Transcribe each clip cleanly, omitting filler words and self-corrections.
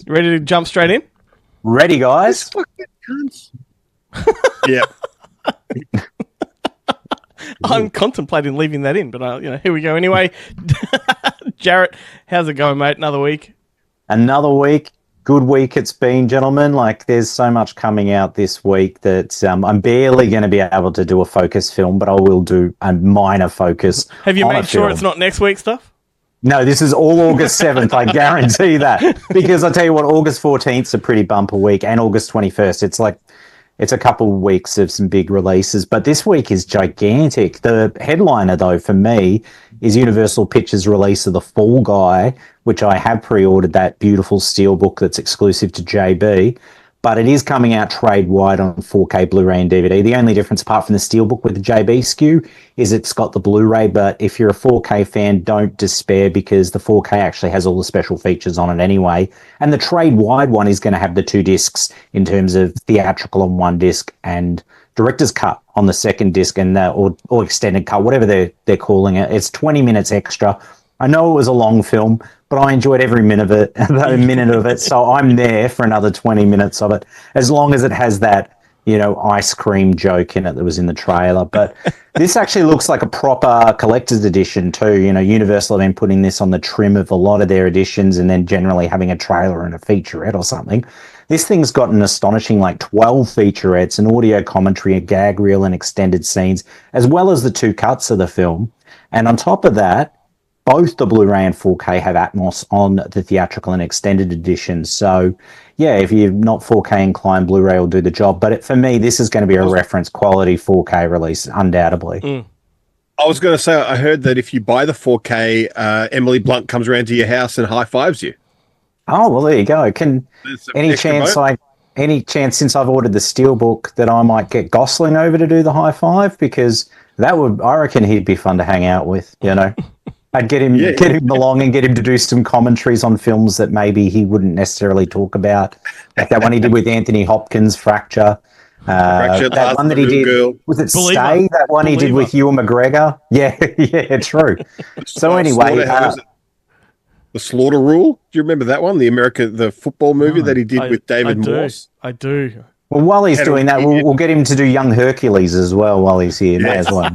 Ready to jump straight in? Ready, guys? Yeah. I'm contemplating leaving that in, but here we go anyway. Jarret, how's it going, mate? Another week? Another week. Good week it's been, gentlemen. Like, there's so much coming out this week that I'm barely going to be able to do a focus film, but I will do a minor focus. Have you on made a sure film. it's not next week stuff? No, this is all August 7th, I guarantee that. Because I tell you what, August 14th is a pretty bumper week, and August 21st, it's a couple of weeks of some big releases, but this week is gigantic. The headliner, though, for me, is Universal Pictures' release of The Fall Guy, which I have pre-ordered, that beautiful steelbook that's exclusive to JB, but it is coming out trade-wide on 4K Blu-ray and DVD. The only difference, apart from the steelbook with the JB SKU, is it's got the Blu-ray, but if you're a 4K fan, don't despair, because the 4K actually has all the special features on it anyway. And the trade-wide one is going to have the 2 discs in terms of theatrical on one disc and director's cut on the second disc, and or extended cut, whatever they're calling it. It's 20 minutes extra. I know it was a long film, but I enjoyed every minute of it. So I'm there for another 20 minutes of it, as long as it has that, ice cream joke in it that was in the trailer. But this actually looks like a proper collector's edition too. Universal have been putting this on the trim of a lot of their editions, and then generally having a trailer and a featurette or something. This thing's got an astonishing 12 featurettes, an audio commentary, a gag reel, and extended scenes, as well as the 2 cuts of the film. And on top of that, both the Blu-ray and 4K have Atmos on the theatrical and extended edition. So, yeah, if you're not 4K inclined, Blu-ray will do the job. But for me, this is going to be a reference quality 4K release, undoubtedly. Mm. I was going to say, I heard that if you buy the 4K, Emily Blunt comes around to your house and high-fives you. Oh, well, there you go. Any chance since I've ordered the steelbook that I might get Gosling over to do the high five? Because I reckon he'd be fun to hang out with, I'd get him along and get him to do some commentaries on films that maybe he wouldn't necessarily talk about, like that one he did with Anthony Hopkins, Fracture. That one that he did, was it Believer. Stay? That one he did with Ewan McGregor? Yeah, true. So anyway, The Slaughter Rule. Do you remember that one? The football movie that he did with David Morse. I do. Well, while he's doing that, we'll get him to do Young Hercules as well while he's here. May as well.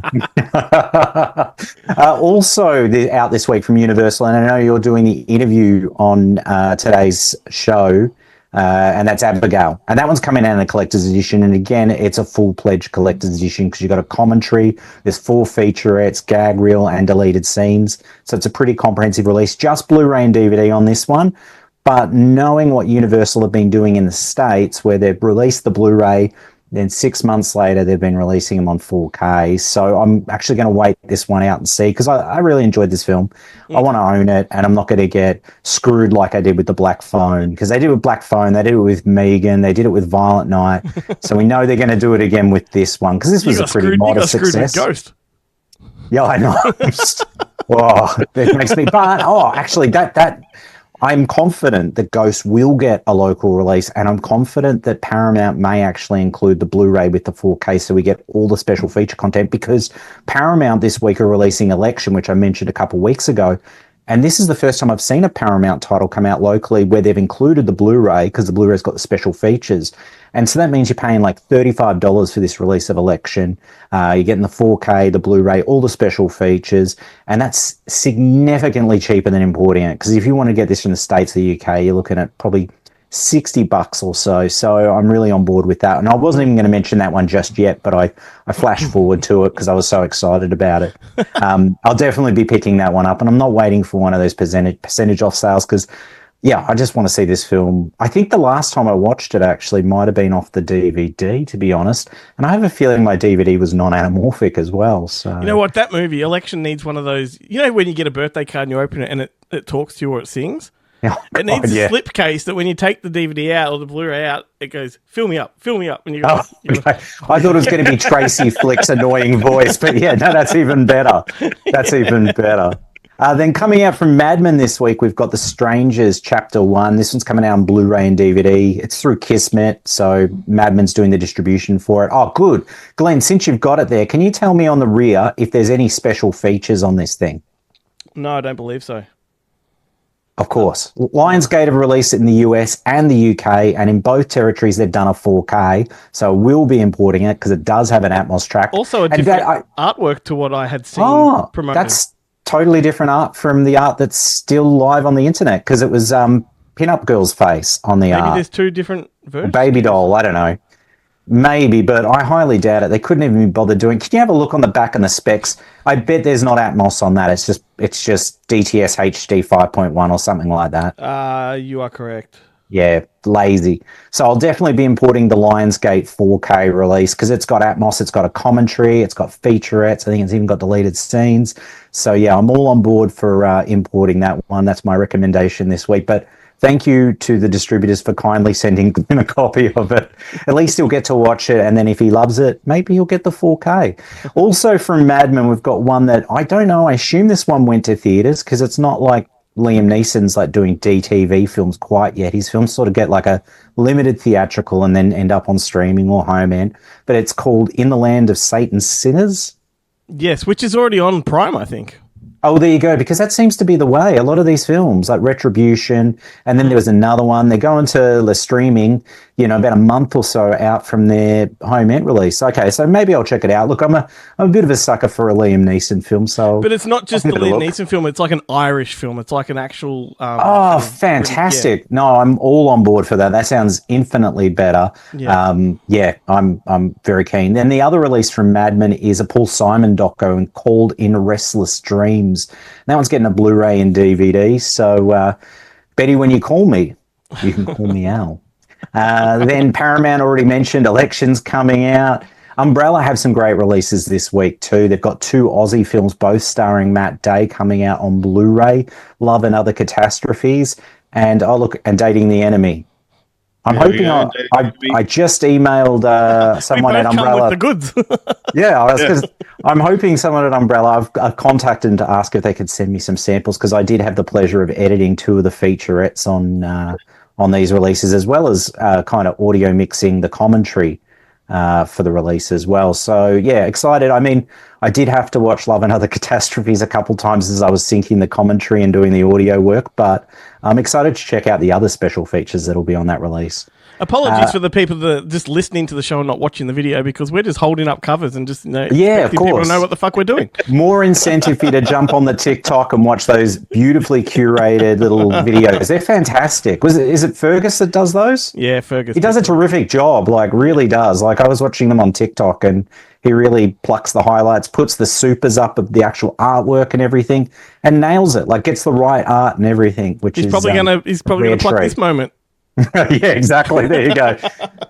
Also, out this week from Universal, and I know you're doing the interview on today's show, and that's Abigail. And that one's coming out in a collector's edition. And again, it's a full-pledged collector's edition because you've got a commentary, there's 4 featurettes, gag reel, and deleted scenes. So it's a pretty comprehensive release. Just Blu-ray and DVD on this one. But knowing what Universal have been doing in the States, where they've released the Blu-ray, then 6 months later, they've been releasing them on 4K. So I'm actually going to wait this one out and see, because I really enjoyed this film. I want to own it, and I'm not going to get screwed like I did with the Black Phone, because they did it with Black Phone, they did it with Megan, they did it with Violent Night. So we know they're going to do it again with this one, because this was a pretty modest success. Ghost. Yeah, I know. It makes me... But, actually, that I'm confident that Ghost will get a local release, and I'm confident that Paramount may actually include the Blu-ray with the 4K so we get all the special feature content, because Paramount this week are releasing Election, which I mentioned a couple of weeks ago, and this is the first time I've seen a Paramount title come out locally where they've included the Blu-ray, because the Blu-ray's got the special features. And so that means you're paying $35 for this release of Election. You're getting the 4K, the Blu-ray, all the special features, and that's significantly cheaper than importing it. Because if you want to get this from the States or the UK, you're looking at probably $60 or so. So I'm really on board with that. And I wasn't even going to mention that one just yet, but I flashed forward to it because I was so excited about it. I'll definitely be picking that one up, and I'm not waiting for one of those percentage off sales, because I just want to see this film. I think the last time I watched it actually might have been off the DVD, to be honest. And I have a feeling my DVD was non-anamorphic as well. So you know what? That movie, Election, needs one of those, when you get a birthday card and you open it and it talks to you or it sings? It needs a slipcase that when you take the DVD out or the Blu-ray out, it goes, fill me up. And you go, okay. I thought it was going to be Tracy Flick's annoying voice, but that's even better. Then coming out from Mad Men this week, we've got The Strangers Chapter 1. This one's coming out on Blu-ray and DVD. It's through Kismet, so Mad Men's doing the distribution for it. Oh, good. Glenn, since you've got it there, can you tell me on the rear if there's any special features on this thing? No, I don't believe so. Of course. Lionsgate have released it in the US and the UK, and in both territories they've done a 4K, so we'll be importing it because it does have an Atmos track. Also a different artwork to what I had seen promoted. That's totally different art from the art that's still live on the internet, because it was Pin-Up Girl's face on the art. Maybe there's two different versions? Baby doll, I don't know. Maybe, but I highly doubt it. They couldn't even be bothered doing. Can you have a look on the back and the specs? I bet there's not Atmos on that. It's just DTS HD 5.1 or something like that. You are correct. Yeah, lazy. So I'll definitely be importing the Lionsgate 4K release because it's got Atmos, it's got a commentary, it's got featurettes. I think it's even got deleted scenes. So yeah, I'm all on board for importing that one. That's my recommendation this week. But thank you to the distributors for kindly sending in a copy of it. At least he'll get to watch it, and then if he loves it, maybe he'll get the 4K. Also from Mad Men, we've got one that I don't know. I assume this one went to theaters because it's not like Liam Neeson's like doing DTV films quite yet. His films sort of get like a limited theatrical and then end up on streaming or home end. But it's called In the Land of Satan's Sinners. Yes, which is already on Prime, I think. Oh, there you go, because that seems to be the way. A lot of these films, like Retribution, and then there was another one. They're going to the streaming, about a month or so out from their home end release. Okay, so maybe I'll check it out. Look, I'm a bit of a sucker for a Liam Neeson film, so... But it's not just the Liam Neeson film. It's like an Irish film. It's like an actual... fantastic. Yeah. No, I'm all on board for that. That sounds infinitely better. Yeah, I'm very keen. Then the other release from Mad Men is a Paul Simon doco called In Restless Dreams. That one's getting a Blu-ray and DVD, so Betty, when you call me, you can call me Al. Then Paramount already mentioned elections coming out. Umbrella have some great releases this week too. They've got 2 Aussie films, both starring Matt Day, coming out on Blu-ray. Love and Other Catastrophes, and Dating the Enemy. I'm hoping I just emailed someone at Umbrella. With the goods. Yeah, I'm hoping someone at Umbrella. I've contacted them to ask if they could send me some samples because I did have the pleasure of editing 2 of the featurettes on these releases, as well as kind of audio mixing the commentary for the release as well. So yeah, excited. I mean, I did have to watch Love and Other Catastrophes a couple times as I was syncing the commentary and doing the audio work, but I'm excited to check out the other special features that'll be on that release. Apologies for the people that are just listening to the show and not watching the video, because we're just holding up covers and just of course, people to know what the fuck we're doing. More incentive for you to jump on the TikTok and watch those beautifully curated little videos. They're fantastic. Is it Fergus that does those? Yeah, Fergus. He does a terrific job, really does. I was watching them on TikTok and he really plucks the highlights, puts the supers up of the actual artwork and everything, and nails it. Gets the right art and everything. He's probably gonna pluck this moment. Yeah, exactly. There you go.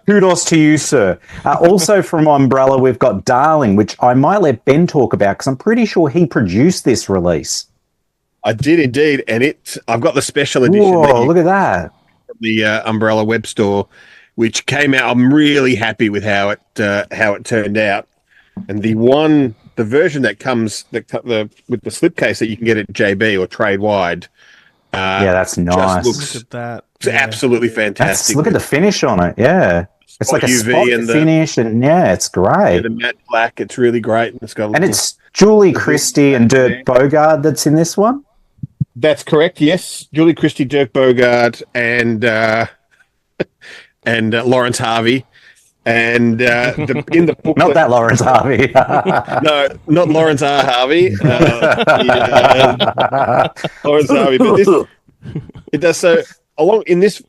Kudos to you, sir. Also from Umbrella, we've got Darling, which I might let Ben talk about because I'm pretty sure he produced this release. I did indeed, and I've got the special edition. Whoa, look at that. From the Umbrella web store, which came out. I'm really happy with how it turned out. And the version that comes with the slipcase that you can get at JB or Trade Wide. Yeah, that's nice. Look at that. It's absolutely fantastic. Look at the finish on it. Yeah. It's like a spot finish, and yeah, it's great. Yeah, the matte black, it's really great. It's Julie Christie and Dirk Bogarde that's in this one? That's correct, yes. Julie Christie, Dirk Bogarde, and Lawrence Harvey. And in the booklet, not that Lawrence Harvey. No, not Lawrence R. Harvey. Lawrence Harvey. But it does so. Along in this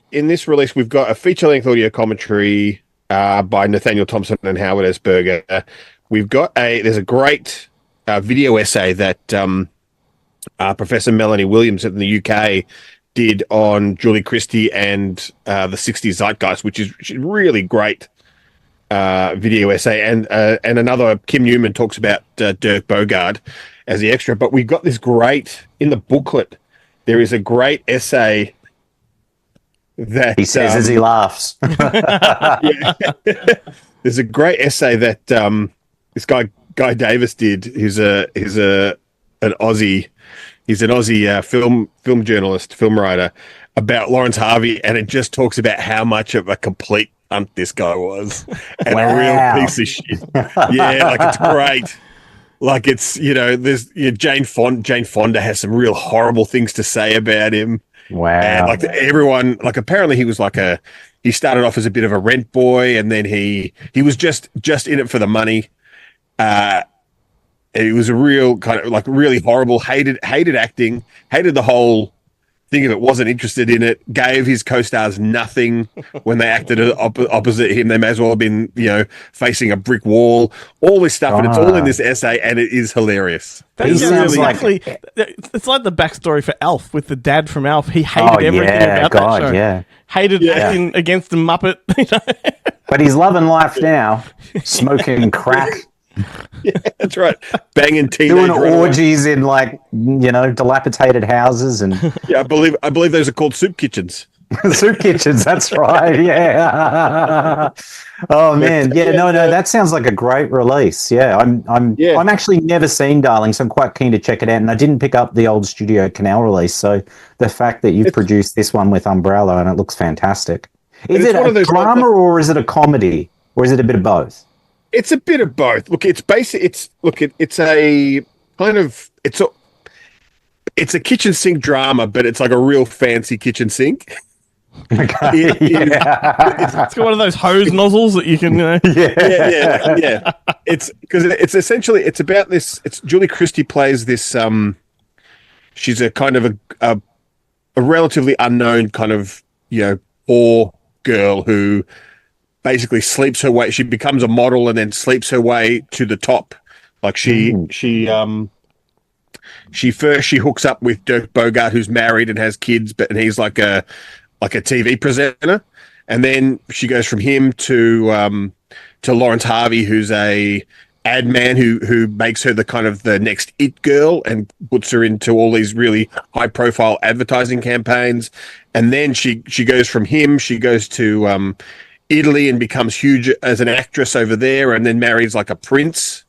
release, we've got a feature-length audio commentary by Nathaniel Thompson and Howard S. Berger. We've got there's a great video essay that Professor Melanie Williams in the UK did on Julie Christie and the 60s Zeitgeist, which is really great. Video essay, and another Kim Newman talks about Dirk Bogarde as the extra. But we've got this great in the booklet. There is a great essay that he says as he laughs. There's a great essay that this Guy Davis did. He's an Aussie. He's an Aussie film journalist, film writer, about Lawrence Harvey, and it just talks about how much of a complete this guy was, and a real piece of shit. Yeah, it's great. There's Jane Fonda has some real horrible things to say about him. Wow. And like everyone, like apparently he was he started off as a bit of a rent boy, and then he was just in it for the money. It was a real kind of like really horrible, hated acting, hated the whole thing of it, wasn't interested in it, gave his co-stars nothing when they acted opposite him. They may as well have been, facing a brick wall, all this stuff. And it's all in this essay, and it is hilarious. It's like the backstory for Alf with the dad from Alf. He hated everything about that show. Yeah. Hated acting against the Muppet. But he's loving life now, smoking crack. Yeah, that's right. Banging teenage doing orgies in dilapidated houses and I believe those are called soup kitchens. Soup kitchens, that's right. Yeah. Oh man, no, that sounds like a great release. Yeah, I'm actually never seen Darling, so I'm quite keen to check it out. And I didn't pick up the old Studio Canal release, so the fact that you've produced this one with Umbrella and it looks fantastic. Is it a drama or is it a comedy or is it a bit of both? It's a bit of both. Look, it's basic. It's a kind of it's a kitchen sink drama, but it's like a real fancy kitchen sink. Okay. It's got one of those hose nozzles that you can. Yeah. It's because it's essentially it's about this. It's Julie Christie plays this. She's a kind of a relatively unknown kind of poor girl who basically sleeps her way. She becomes a model and then sleeps her way to the top. Like she hooks up with Dirk Bogarde, who's married and has kids, and he's like a TV presenter. And then she goes from him to Lawrence Harvey, who's a ad man who makes her the kind of the next it girl and puts her into all these really high profile advertising campaigns. And then she goes from him, she goes to Italy and becomes huge as an actress over there, and then marries like a prince.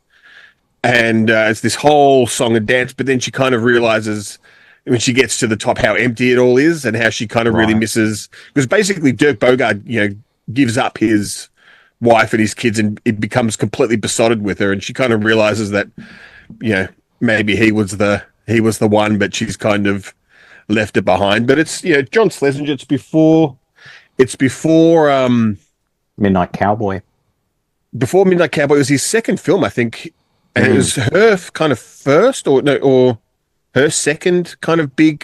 And it's this whole song and dance, but then she kind of realizes when she gets to the top how empty it all is and how she kind of really misses, because basically Dirk Bogarde, gives up his wife and his kids and it becomes completely besotted with her, and she kind of realizes that, maybe he was the one, but she's kind of left it behind. But it's John Schlesinger. It's before Midnight Cowboy. Before Midnight Cowboy, it was his second film, I think, and it was her kind of first or her second kind of big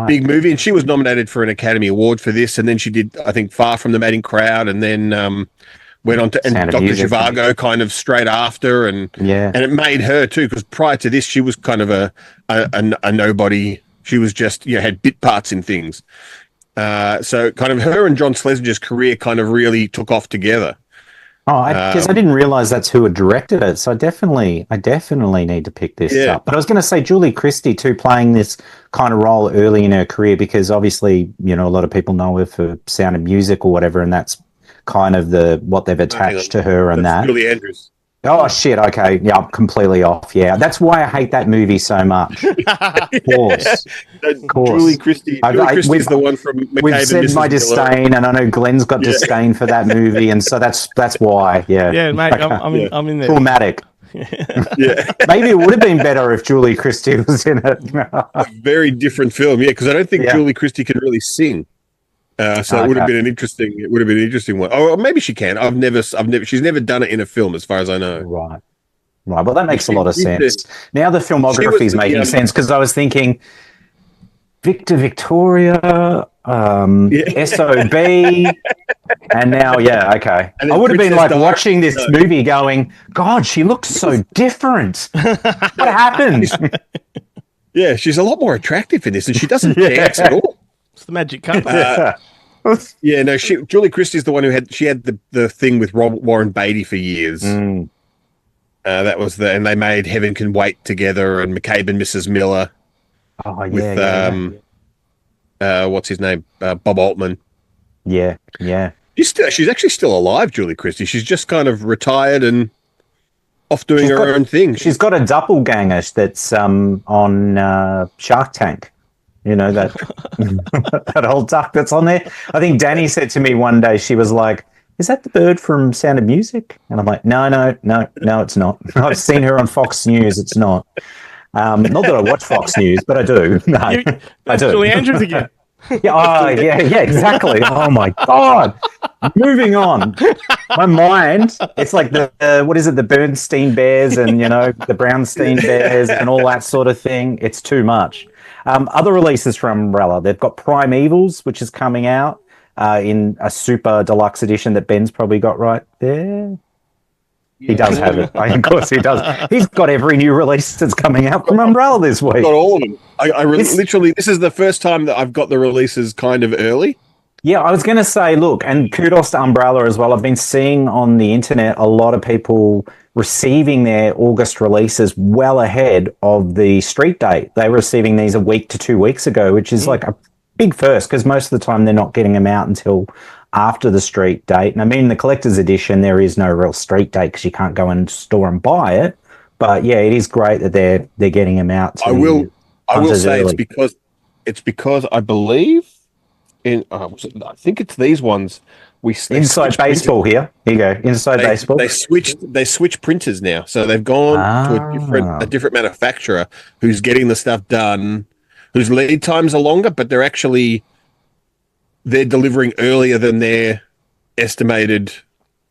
big movie, and she was nominated for an Academy Award for this, and then she did, I think, Far From the Madding Crowd, and then went on to Dr. Zhivago kind of straight after, and it made her too, because prior to this she was kind of a nobody. She was just had bit parts in things. So kind of her and John Schlesinger's career kind of really took off together. Oh, because I didn't realize that's who had directed it. So I definitely need to pick this up. But I was going to say Julie Christie too, playing this kind of role early in her career, because obviously, a lot of people know her for Sound of Music or whatever, and that's kind of what they've attached to her and that. Julie Andrews. Oh, shit. Okay. Yeah, I'm completely off. Yeah. That's why I hate that movie so much. Of course. Julie Christie. Christie's the one from McCabe. We've said my disdain, and I know Glenn's got disdain for that movie, and so that's why. Yeah. Yeah, mate. I'm in there. Traumatic. Yeah. Maybe it would have been better if Julie Christie was in it. A very different film. Yeah, because I don't think Julie Christie can really sing. So it would have been an interesting one. Oh, maybe she can. She's never done it in a film, as far as I know. Right. Well, that makes a lot of sense. Now the filmography is making sense, because I was thinking Victor Victoria, SOB, and now, okay. I would have been like watching this movie going, God, she looks so different. What happened? Yeah, she's a lot more attractive in this, and she doesn't dance at all. It's the magic carpet. Julie Christie's the one who had the thing with Warren Beatty for years. That was and they made Heaven Can Wait together, and McCabe and Mrs. Miller. Oh yeah, with what's his name, Bob Altman. Yeah. She's actually still alive, Julie Christie. She's just kind of retired and off doing her own thing. She's got a doppelganger that's on Shark Tank. That old duck that's on there. I think Danny said to me one day, she was like, "Is that the bird from Sound of Music?" And I'm like, No, it's not. I've seen her on Fox News. It's not. Not that I watch Fox News, but I do. No, I do. Julie Andrews again. Yeah, exactly. Oh my God. Moving on. My mind, it's like what is it, the Bernstein Bears and, the Brownstein Bears and all that sort of thing. It's too much. Other releases from Umbrella, they've got Primeavals, which is coming out in a super deluxe edition that Ben's probably got right there. He does have it. Of course he does. He's got every new release that's coming out from Umbrella this week. Got all of them. Literally, this is the first time that I've got the releases kind of early. Yeah, I was going to say, look, and kudos to Umbrella as well. I've been seeing on the internet a lot of people receiving their August releases well ahead of the street date. They were receiving these a week to 2 weeks ago, which is like a big first because most of the time they're not getting them out until after the street date. And I mean, the collector's edition, there is no real street date because you can't go in store and buy it. But yeah, it is great that they're getting them out. I will say early. it's because I believe I think it's these ones. Inside Baseball here. Here you go. Inside Baseball. They switched printers now, so they've gone to a different manufacturer who's getting the stuff done, whose lead times are longer, but they're delivering earlier than their estimated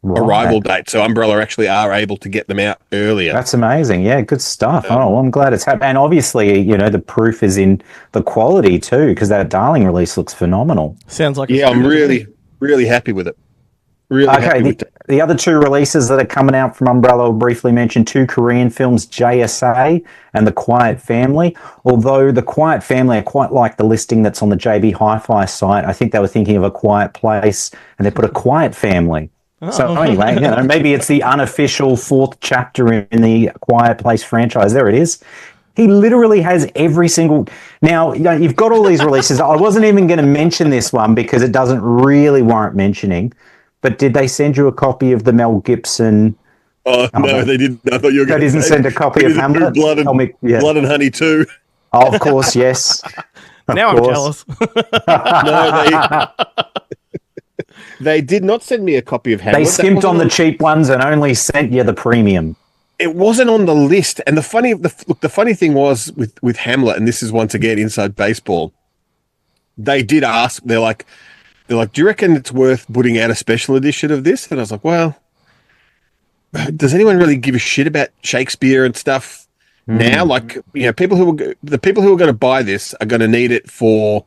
arrival date. So Umbrella actually are able to get them out earlier. That's amazing. Yeah, good stuff. Well, I'm glad it's happened. And obviously, the proof is in the quality too, because that Darling release looks phenomenal. Sounds like I'm really, really happy with it. The other two releases that are coming out from Umbrella, I'll briefly mention 2 Korean films, JSA and The Quiet Family. Although The Quiet Family, I quite like the listing that's on the JB Hi-Fi site. I think they were thinking of A Quiet Place and they put A Quiet Family. Oh. So anyway, maybe it's the unofficial 4th chapter in the Quiet Place franchise. There it is. He literally has every single... Now, you've got all these releases. I wasn't even going to mention this one because it doesn't really warrant mentioning. But did they send you a copy of the Mel Gibson? Oh, no, they didn't. I thought you were going to say... They didn't send a copy of Hamlet? Blood and Honey too. Oh, of course, yes. Now I'm jealous. No, they did not send me a copy of Hamlet. They skimped on the cheap ones and only sent you the premium. It wasn't on the list. And the funny thing was with Hamlet, and this is once again Inside Baseball, they did ask, they're like, do you reckon it's worth putting out a special edition of this? And I was like, well, does anyone really give a shit about Shakespeare and stuff now? Like, the people who are going to buy this are going to need it for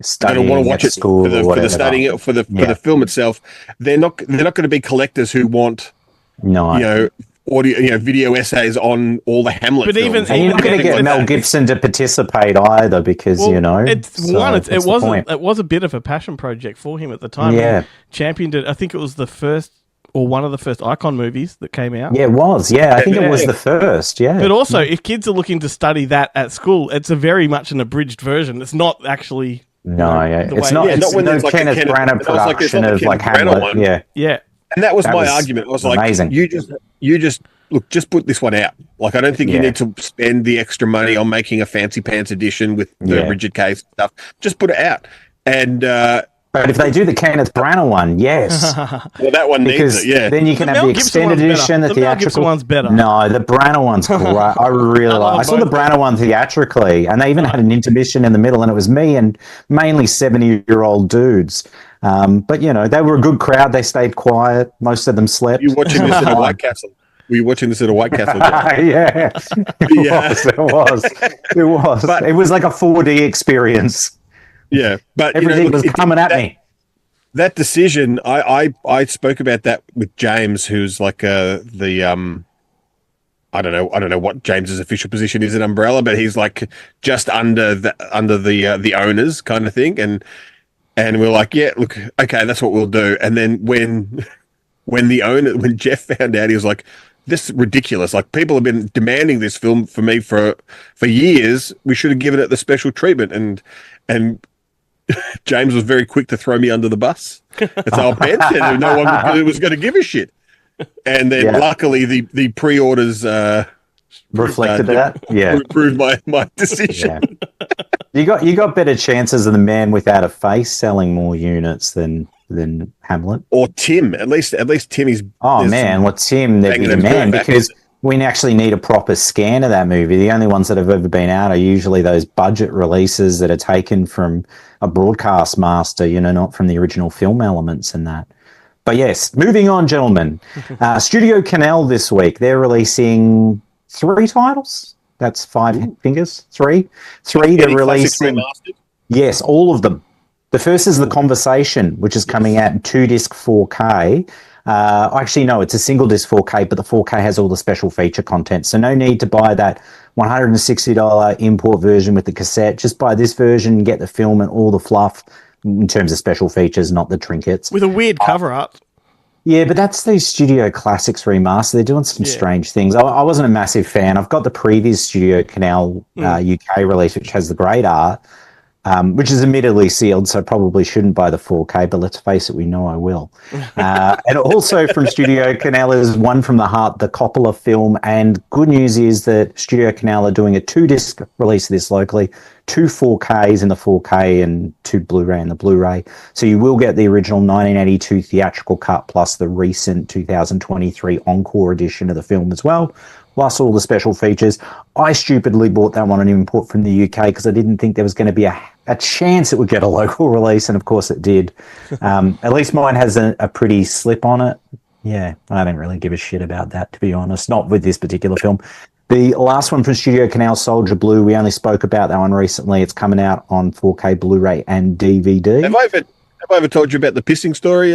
studying, want to watch it for the studying it for the film itself. They're not going to be collectors who want audio, video essays on all the Hamlet but films. And you're not going to get Mel Gibson to participate either because, it was a bit of a passion project for him at the time. Yeah. He championed it. I think it was the first or one of the first Icon movies that came out. Yeah, it was. Yeah, I think it was the first. Yeah. But also, if kids are looking to study that at school, it's a very much an abridged version. It's not actually... No, yeah. It's not when there's like Kenneth Branagh production of like Hamlet. Yeah. Yeah. And that was my argument. I was amazing. Like, you just look, just put this one out. Like, I don't think you need to spend the extra money on making a fancy pants edition with the rigid case stuff. Just put it out. And but if they do the Kenneth Branagh one, yes. Well, that one needs it. Yeah. Then you can have the extended edition, the theatrical one's better. No, the Branagh one's great. I really like. I saw the Branagh one theatrically, and they even had an intermission in the middle, and it was me and mainly 70-year-old dudes. But they were a good crowd. They stayed quiet. Most of them slept. You watching this in a White Castle? Were you watching this at a White Castle? Yeah, it was. But it was like a 4D experience. Yeah, but everything was coming at me. That decision, I spoke about that with James, who's like the I don't know what James's official position is at Umbrella, but he's like just under the owners kind of thing, and we're like, yeah, look, okay, that's what we'll do. And then when Jeff found out, he was like, this is ridiculous. Like, people have been demanding this film for me for years. We should have given it the special treatment. And James was very quick to throw me under the bus. It's our Ben said no one was going to give a shit. And then luckily the pre-orders reflected that. Yeah, proved my decision. Yeah. You got better chances of the Man Without a Face selling more units than Hamlet or Tim. At least Tim is. Oh man, Tim, they'd be the man because we actually need a proper scan of that movie. The only ones that have ever been out are usually those budget releases that are taken from a broadcast master, not from the original film elements and that. But yes, moving on, gentlemen. Studio Canal this week, they're releasing 3 titles. That's 5 fingers. 3. They're releasing. Yes, all of them. The first is The Conversation, which is coming out in 2-disc 4K. Actually, no, it's a single disc 4K, but the 4K has all the special feature content. So no need to buy that $160 import version with the cassette. Just buy this version and get the film and all the fluff in terms of special features, not the trinkets. With a weird cover art. Yeah, but that's the Studio Classics remaster. They're doing some strange things. I wasn't a massive fan. I've got the previous Studio Canal UK release, which has the great art, which is admittedly sealed, so probably shouldn't buy the 4K, but let's face it, we know I will. And also from Studio Canal is One from the Heart, the Coppola film, and good news is that Studio Canal are doing a 2-disc release of this locally, 2 4Ks in the 4K and 2 Blu-ray in the Blu-ray. So you will get the original 1982 theatrical cut plus the recent 2023 Encore edition of the film as well, plus all the special features. I stupidly bought that one on import from the UK because I didn't think there was going to be a chance it would get a local release, and of course it did. At least mine has a pretty slip on it. Yeah, I don't really give a shit about that, to be honest, not with this particular film. The last one from Studio Canal, Soldier Blue, we only spoke about that one recently. It's coming out on 4K Blu-ray and DVD. Have I ever told you about the pissing story?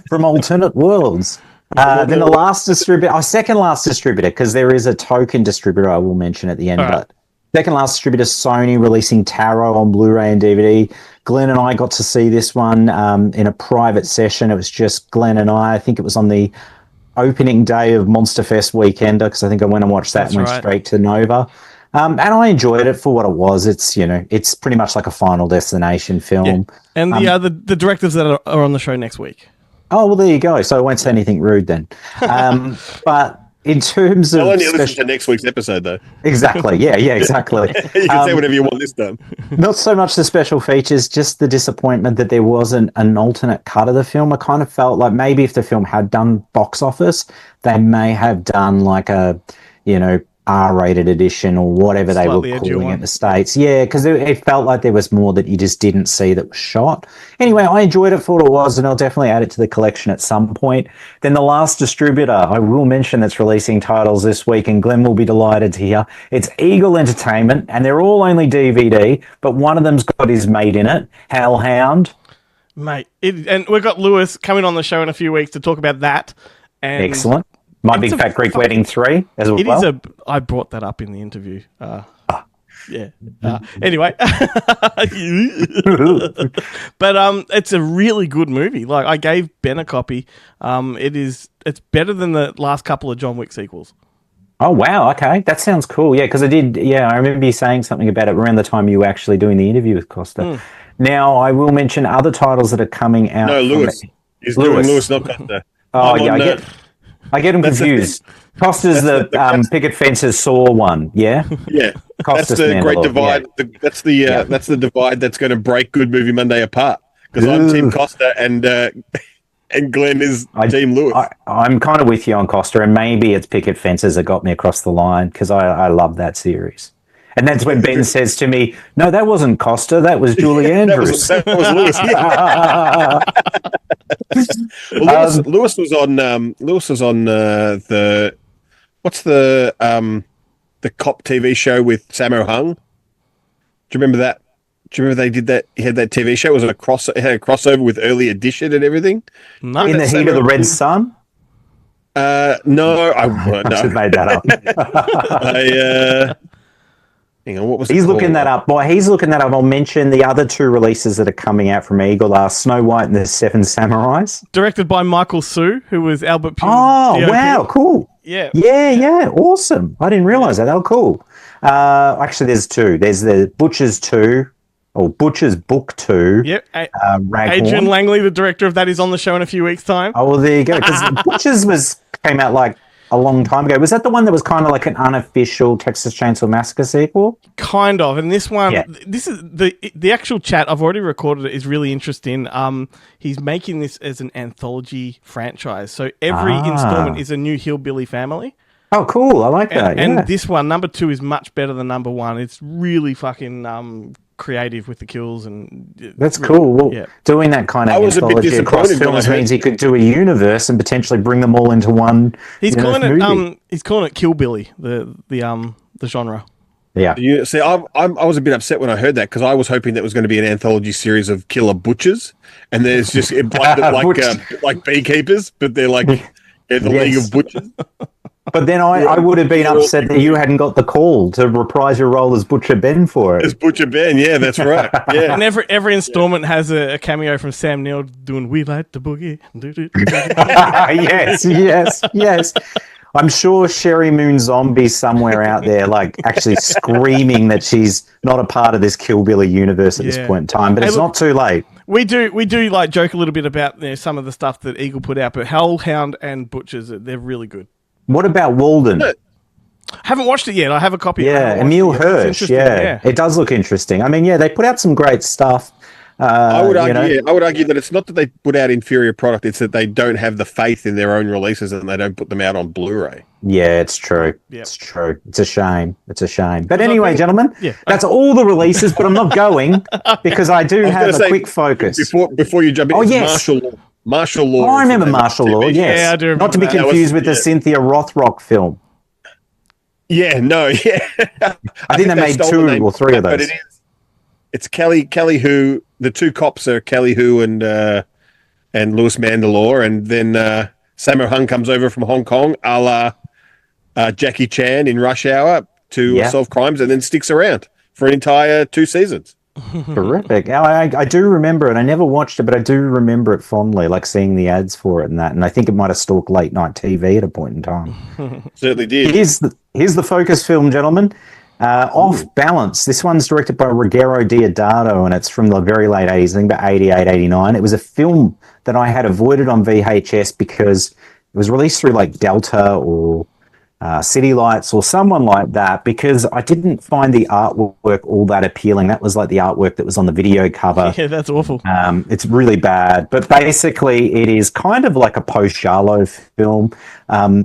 From alternate worlds. Then the last distributor, our second last distributor, because there is a token distributor I will mention at the end, but second last distributor, Sony, releasing Tarot on Blu-ray and DVD. Glenn and I got to see this one in a private session. It was just Glenn and I think it was on the opening day of Monster Fest Weekender, because I think I went and watched that and went straight to Nova. And I enjoyed it for what it was. It's, it's pretty much like a Final Destination film. Yeah. And the directors that are on the show next week. Oh, well, there you go. So I won't say anything rude then. But in terms of... I'll only listen to next week's episode, though. Exactly. Yeah, exactly. You can say whatever you want this time. Not so much the special features, just the disappointment that there wasn't an alternate cut of the film. I kind of felt like maybe if the film had done box office, they may have done like a, R-rated edition or whatever they were calling it in the States. Yeah, because it felt like there was more that you just didn't see that was shot. Anyway, I enjoyed it for what it was, and I'll definitely add it to the collection at some point. Then the last distributor I will mention that's releasing titles this week, and Glenn will be delighted to hear, it's Eagle Entertainment, and they're all only DVD, but one of them's got his mate in it, Hellhound. Mate, and we've got Lewis coming on the show in a few weeks to talk about that. And excellent. My Big Fat Greek Wedding 3 as well. It is I brought that up in the interview. Yeah. Anyway. But it's a really good movie. Like, I gave Ben a copy. It's better than the last couple of John Wick sequels. Oh, wow. Okay. That sounds cool. Yeah, because I remember you saying something about it around the time you were actually doing the interview with Costa. Now, I will mention other titles that are coming out. No, Lewis. He's doing Lewis, not Costa. Oh, yeah. I get them confused. Costa's the picket fences saw one, yeah? Yeah. Costa's that's the great divide. Yeah. That's the divide that's going to break Good Movie Monday apart. Because I'm Team Costa and Glenn is Team Lewis. I'm kind of with you on Costa, and maybe it's picket fences that got me across the line, because I love that series. And that's when Ben says to me, "No, that wasn't Costa. That was Julie Andrews." that was Lewis. Yeah. Well, Lewis was on. Lewis was on the cop TV show with Sammo Hung. Do you remember that? Do you remember they did that? He had that TV show. It had a crossover with Early Edition and everything. No. In the Heat of the Red Sun. No, I should have made that up. Hang on, what was he's looking that up. Boy, he's looking that up. I'll mention the other 2 releases that are coming out from Eagle are Snow White and the Seven Samurais. Directed by Michael Su, who was Albert Pugh's Oh, DOP. Wow, cool. Yeah. Yeah, awesome. I didn't realise that. They were cool. Actually, there's 2. There's the Butcher's 2, or Butcher's Book 2. Yep. Adrian Langley, the director of that, is on the show in a few weeks' time. Oh, well, there you go. Because Butcher's came out like a long time ago. Was that the one that was kind of like an unofficial Texas Chainsaw Massacre sequel? Kind of. And this one, this is the actual chat. I've already recorded it. Is really interesting. He's making this as an anthology franchise. So every installment is a new hillbilly family. Oh, cool. I like that. And this one, number 2, is much better than number 1. It's really fucking creative with the kills. And that's really cool. Well, doing that kind of anthology across films means he could do a universe and potentially bring them all into one. He's calling it Kill Billy, the genre. Yeah. See, I was a bit upset when I heard that because I was hoping that was going to be an anthology series of killer butchers, and there's just like beekeepers, but they're like the League of Butchers. But then I would have been upset that you hadn't got the call to reprise your role as Butcher Ben for it. As Butcher Ben, yeah, that's right. Yeah. And every installment has a cameo from Sam Neill doing "We Like the Boogie." Yes. I'm sure Sherry Moon Zombie somewhere out there, like actually screaming that she's not a part of this Kill Billy universe at this point in time. But it's not too late. We do like joke a little bit about some of the stuff that Eagle put out, but Hellhound and Butchers, they're really good. What about Walden? I haven't watched it yet. I have a copy. Yeah, Emil Hirsch. Yeah, it does look interesting. I mean, they put out some great stuff. I would argue that it's not that they put out inferior product; it's that they don't have the faith in their own releases and they don't put them out on Blu-ray. Yeah, it's true. Yep. It's true. It's a shame. But anyway, gentlemen, that's all the releases. But I'm not going because I do have a quick focus before you jump in. Oh yes. Martial Law. Oh, I remember Martial Law. Yes, yeah, I do. Not to be confused with the Cynthia Rothrock film. Yeah, no, yeah. I think they made 2 or 3 of those. But it's Kelly Hu. The 2 cops are Kelly Hu and Louis Mandylor, and then Sammo Hung comes over from Hong Kong, a la Jackie Chan in Rush Hour to solve crimes, and then sticks around for an entire 2 seasons. Terrific. I do remember it. I never watched it, but I do remember it fondly, like seeing the ads for it and that. And I think it might have stalked late night TV at a point in time. Certainly did. Here's the focus film, gentlemen. Off Balance. This one's directed by Ruggero Deodato, and it's from the very late 80s, I think about 88, 89. It was a film that I had avoided on VHS because it was released through like Delta or City Lights or someone like that, because I didn't find the artwork all that appealing. That was like the artwork that was on the video cover. Yeah, that's awful. It's really bad. But basically, it is kind of like a post-Charlo film.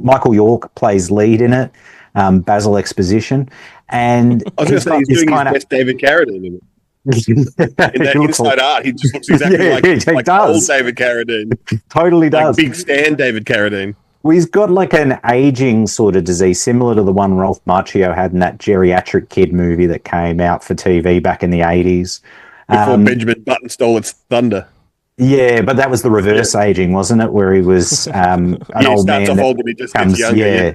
Michael York plays lead in it, Basil Exposition. And I was going to say, he's doing his best David Carradine in it. In that Inside Art, he just looks exactly like old David Carradine. Totally does. Like Big Stan David Carradine. Well, he's got like an aging sort of disease, similar to the one Ralph Macchio had in that geriatric kid movie that came out for TV back in the 80s. Before Benjamin Button stole its thunder. Yeah, but that was the reverse aging, wasn't it? Where he was an old man. Starts off old and he just gets younger. Yeah.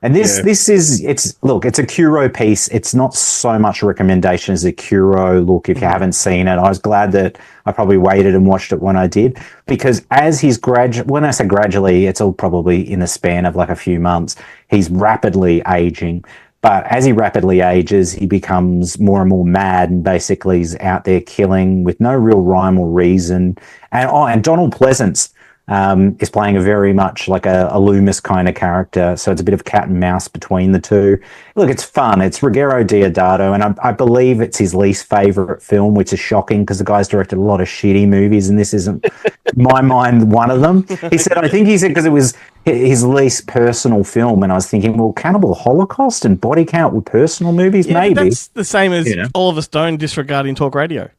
And this is, it's a Kuro piece. It's not so much a recommendation as a Kuro look if you haven't seen it. I was glad that I probably waited and watched it when I did, because as he's when I say gradually, it's all probably in the span of like a few months, he's rapidly aging. But as he rapidly ages, he becomes more and more mad and basically is out there killing with no real rhyme or reason. And Donald Pleasance is playing a very much like a Loomis kind of character. So it's a bit of cat and mouse between the two. Look, it's fun. It's Ruggero Deodato, and I believe it's his least favorite film, which is shocking because the guy's directed a lot of shitty movies, and this isn't, in my mind, one of them. He said because it was his least personal film, and I was thinking, well, Cannibal Holocaust and Body Count were personal movies, maybe. That's the same as Oliver Stone disregarding talk radio.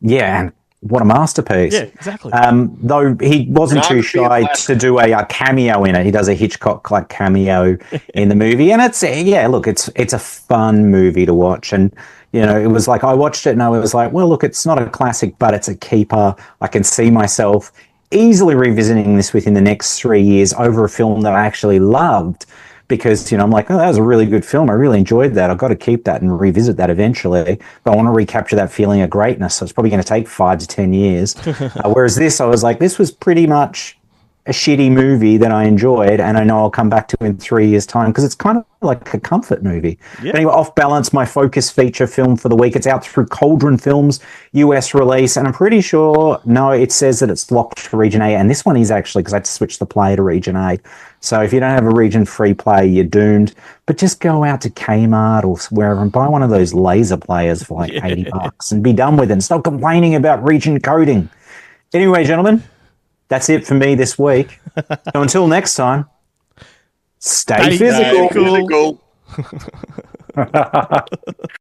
Yeah, and what a masterpiece. Yeah, exactly. Though he wasn't too shy to do a cameo in it. He does a Hitchcock-like cameo in the movie. And it's a fun movie to watch. And, it was like, I watched it and I was like, well, look, it's not a classic, but it's a keeper. I can see myself easily revisiting this within the next 3 years over a film that I actually loved. Because, I'm like, oh, that was a really good film. I really enjoyed that. I've got to keep that and revisit that eventually. But I want to recapture that feeling of greatness. So it's probably going to take 5 to 10 years. Whereas this, I was like, this was pretty much a shitty movie that I enjoyed and I know I'll come back to in 3 years' time because it's kind of like a comfort movie. Yeah. But anyway, Off Balance, my focus feature film for the week. It's out through Cauldron Films, US release, and I'm pretty sure, no, it says that it's locked to Region A, and this one is actually, because I had to switch the player to Region A. So if you don't have a Region Free player, you're doomed. But just go out to Kmart or wherever and buy one of those laser players for like $80 and be done with it and stop complaining about region coding. Anyway, gentlemen, that's it for me this week. So until next time, stay physical. Stay physical.